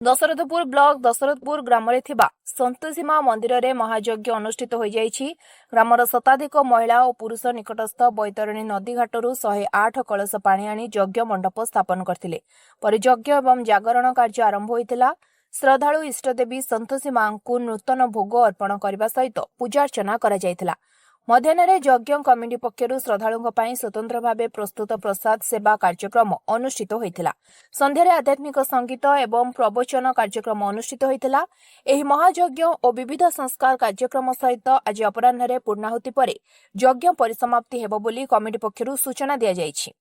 Dasharathpur block Dasharathpur ग्राम सन्तोषीमा मंदिर में महायज्ञ अनुष्ठित हो ग्रामर शताधिक महिला और पुरुष निकटस्थ बैतरणी नदी घाटू 108 कलश पानी आनी यज्ञ मंडप स्थापन करथिले। परियज्ञ एवं जागरण कार्य आरंभ होइतिला। श्रद्धालु इष्टदेवी सन्तोषी मां को नूतन भोग अर्पण करने सहित पूजार्चना करा जायतिला। मध्याह्न यज्ञ कमिटी पक्षर श्रद्धालुओं स्वतंत्र भाव प्रस्तुत प्रसाद सेवा कार्यक्रम अनुष्ठित होइतिला। संध्यारे आध्यात्मिक संगीत एवं प्रवचन कार्यक्रम अनुष्ठित होइतिला। एही महायज्ञ और विविध संस्कार कार्यक्रम सहित आज अपराह्न पूर्णाहुति पर यज्ञ परिसमाप्ति हेबो बोली कमिटी पक्षर सूचना दिया जायछि।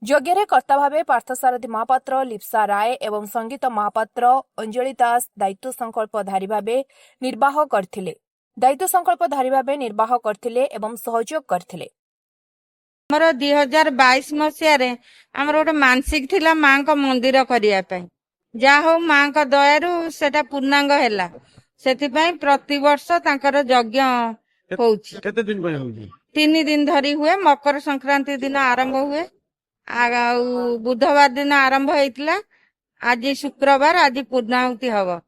यज्ञ कर्ता भावे पार्थसारथी महापात्र, लिप्सा राय एवं संगीत महापात्र अंजलि दास दायित्व संकल्पधारी भावे निर्वाह करथिले। एवं सहयोग करथिले। हमर 2022 मसियारे हमर गोटे मानसिक थिला मां को मंदिर करिया पई। जा हो मां को दयारु सेटा पूर्णांग हैला। सेति पई प्रति वर्ष तांकर यज्ञ होउछि। केते दिन पय होउछि? 3 दिन धरी हुए। मकर संक्रांति दिन आरंभ हुए। आ बुधवार दिन आरंभ होइतिला। आज शुक्रवार आज पूर्णाहुति हबो।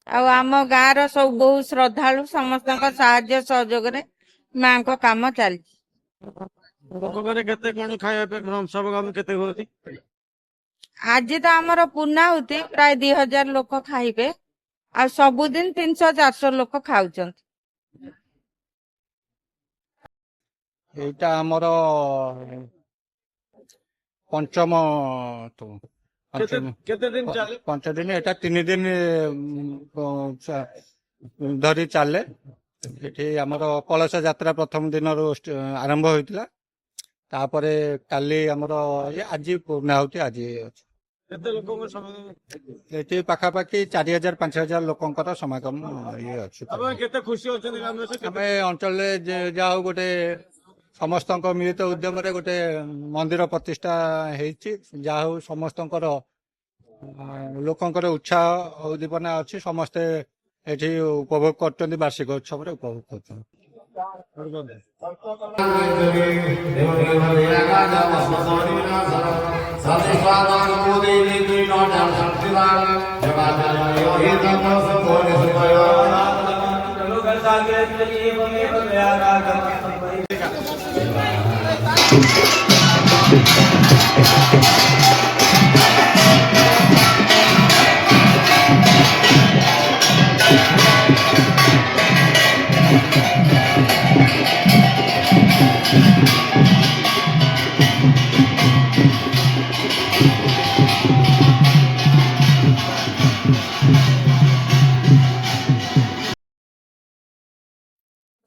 आम गाँव सब बहुत श्रद्धालु समस्त साहाय्य सहयोग मां को काम चलती। आज तो आमर पूर्णाहुति प्राय 2000 लोक खाइबे। आ सबुदिन 300-400 लोक खाउछन। एटा हमर पंचम तो केते दिन चले? 5 दिन एटा 3 दिन धरी चले। एठी हमर कलश यात्रा प्रथम दिन आरंभ होइतिला। तापरे काली हमर आज पूर्णाहुति आज केते लोक समागम? एठी पाखापाखी 4000-5000 लोकंकर समागम ये अछि। अब केते खुशी होछन गाम से? आमे अंचल जाओ गोटे समस्त मिलित उद्यम गोटे मंदिर प्रतिष्ठा हेछि। जाहु समस्त लोकंकर उत्साह उद्दीपना अच्छी। समस्ते एठी उपभोग करछन्ती। वार्षिक उत्सव रे उपभोग करछन्ती।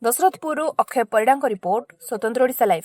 दशरथपुर अक्षय परिडा रिपोर्ट, स्वतंत्र ओडिशा लाइव।